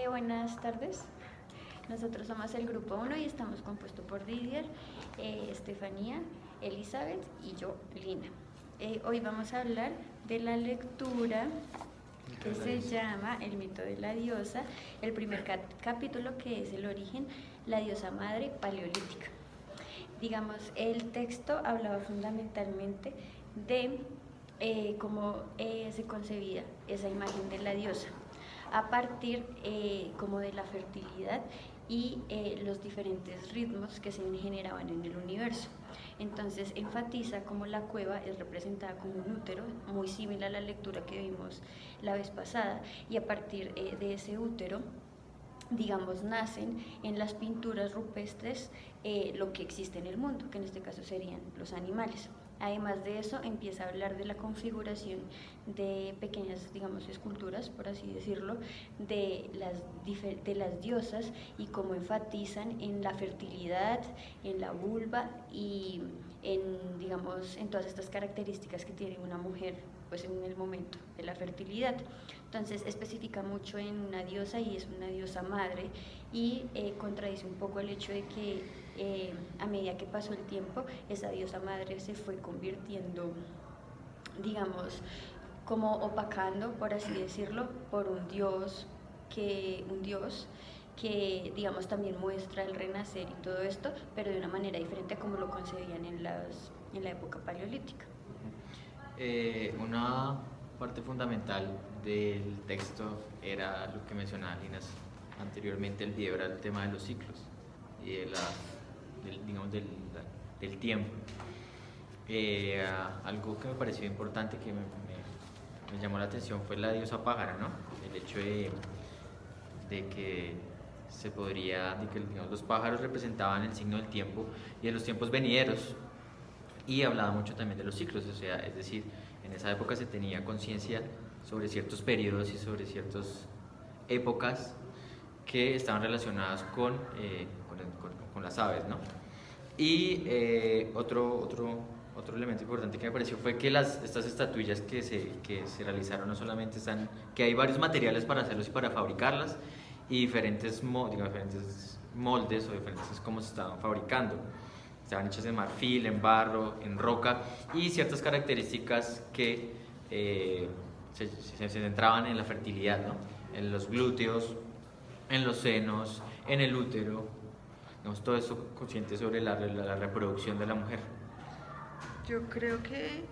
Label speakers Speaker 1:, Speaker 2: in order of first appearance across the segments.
Speaker 1: Buenas tardes. Nosotros somos el grupo 1 y estamos compuestos por Didier, Estefanía, Elizabeth y yo, Lina. Hoy vamos a hablar de la lectura que se llama El mito de la diosa, el primer capítulo, que es el origen, la diosa madre paleolítica. Digamos, el texto hablaba fundamentalmente de cómo se concebía esa imagen de la diosa a partir como de la fertilidad y los diferentes ritmos que se generaban en el universo. Entonces enfatiza cómo la cueva es representada como un útero, muy similar a la lectura que vimos la vez pasada, y a partir de ese útero, digamos, nacen en las pinturas rupestres lo que existe en el mundo, que en este caso serían los animales. Además de eso, empieza a hablar de la configuración de pequeñas, digamos, esculturas, por así decirlo, de las diosas, y cómo enfatizan en la fertilidad, en la vulva y digamos, en todas estas características que tiene una mujer pues en el momento de la fertilidad. Entonces especifica mucho en una diosa, y es una diosa madre, y contradice un poco el hecho de que a medida que pasó el tiempo, esa diosa madre se fue convirtiendo, digamos, como opacando, por así decirlo, por un dios que digamos también muestra el renacer y todo esto, pero de una manera diferente a como lo concebían en la época paleolítica.
Speaker 2: Una parte fundamental del texto era lo que mencionaba Linas anteriormente, el video, era el tema de los ciclos y del tiempo. Algo que me pareció importante, que me llamó la atención, fue la diosa pájara, ¿no? El hecho de que se podría, de que digamos, los pájaros representaban el signo del tiempo y de los tiempos venideros, y hablaba mucho también de los ciclos, o sea, es decir, en esa época se tenía conciencia sobre ciertos periodos y sobre ciertas épocas que estaban relacionadas con las aves, ¿no? Y otro elemento importante que me pareció fue que estas estatuillas que se realizaron no solamente están, que hay varios materiales para hacerlos y para fabricarlas, y diferentes moldes o diferentes cómo se estaban fabricando. Estaban hechas en marfil, en barro, en roca, y ciertas características que se centraban en la fertilidad, ¿no? En los glúteos, en los senos, en el útero. Digamos, todo esto consciente sobre la reproducción de la mujer.
Speaker 3: Yo creo que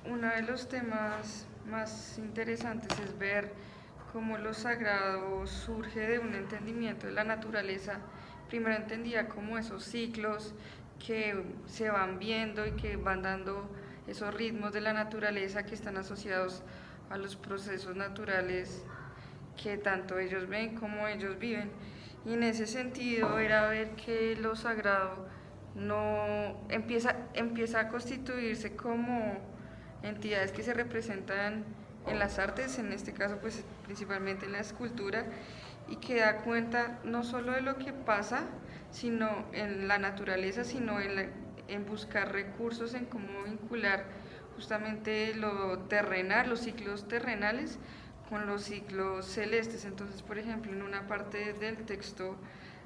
Speaker 3: uno de los temas más interesantes es ver cómo lo sagrado surge de un entendimiento de la naturaleza. Primero entendía como esos ciclos que se van viendo y que van dando esos ritmos de la naturaleza que están asociados a los procesos naturales que tanto ellos ven como ellos viven. Y en ese sentido era ver que lo sagrado no empieza a constituirse como entidades que se representan en las artes, en este caso pues principalmente en la escultura, y que da cuenta no solo de lo que pasa sino en la naturaleza, sino en buscar recursos, en cómo vincular justamente lo terrenal, los ciclos terrenales con los ciclos celestes. Entonces, por ejemplo, en una parte del texto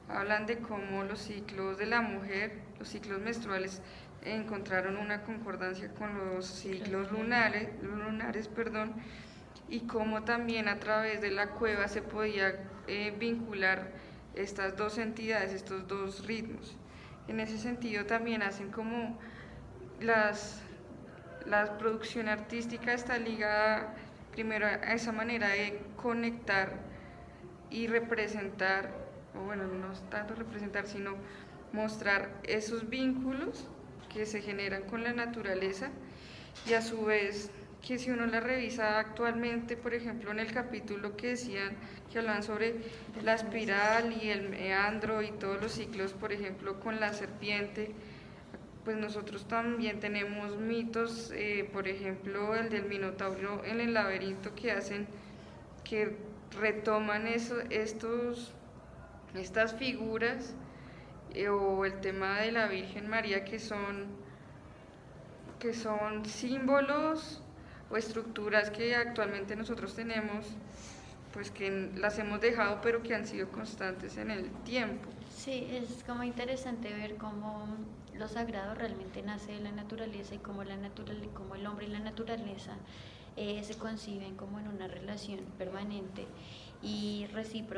Speaker 3: hablan de cómo los ciclos de la mujer, los ciclos menstruales, encontraron una concordancia con los ciclos lunares, y cómo también a través de la cueva se podía vincular estas dos entidades, estos dos ritmos. En ese sentido también hacen como la producción artística está ligada primero a esa manera de conectar y representar, o bueno, no tanto representar, sino mostrar esos vínculos que se generan con la naturaleza, y a su vez que si uno la revisa actualmente, por ejemplo en el capítulo que decían, que hablan sobre la espiral y el meandro y todos los ciclos, por ejemplo con la serpiente, pues nosotros también tenemos mitos, por ejemplo el del Minotauro en el laberinto, que retoman estas figuras, o el tema de la Virgen María, que son símbolos o estructuras que actualmente nosotros tenemos pues que las hemos dejado pero que han sido constantes en el tiempo.
Speaker 1: Sí, es como interesante ver cómo lo sagrado realmente nace de la naturaleza y cómo cómo el hombre y la naturaleza se conciben como en una relación permanente y recíproca.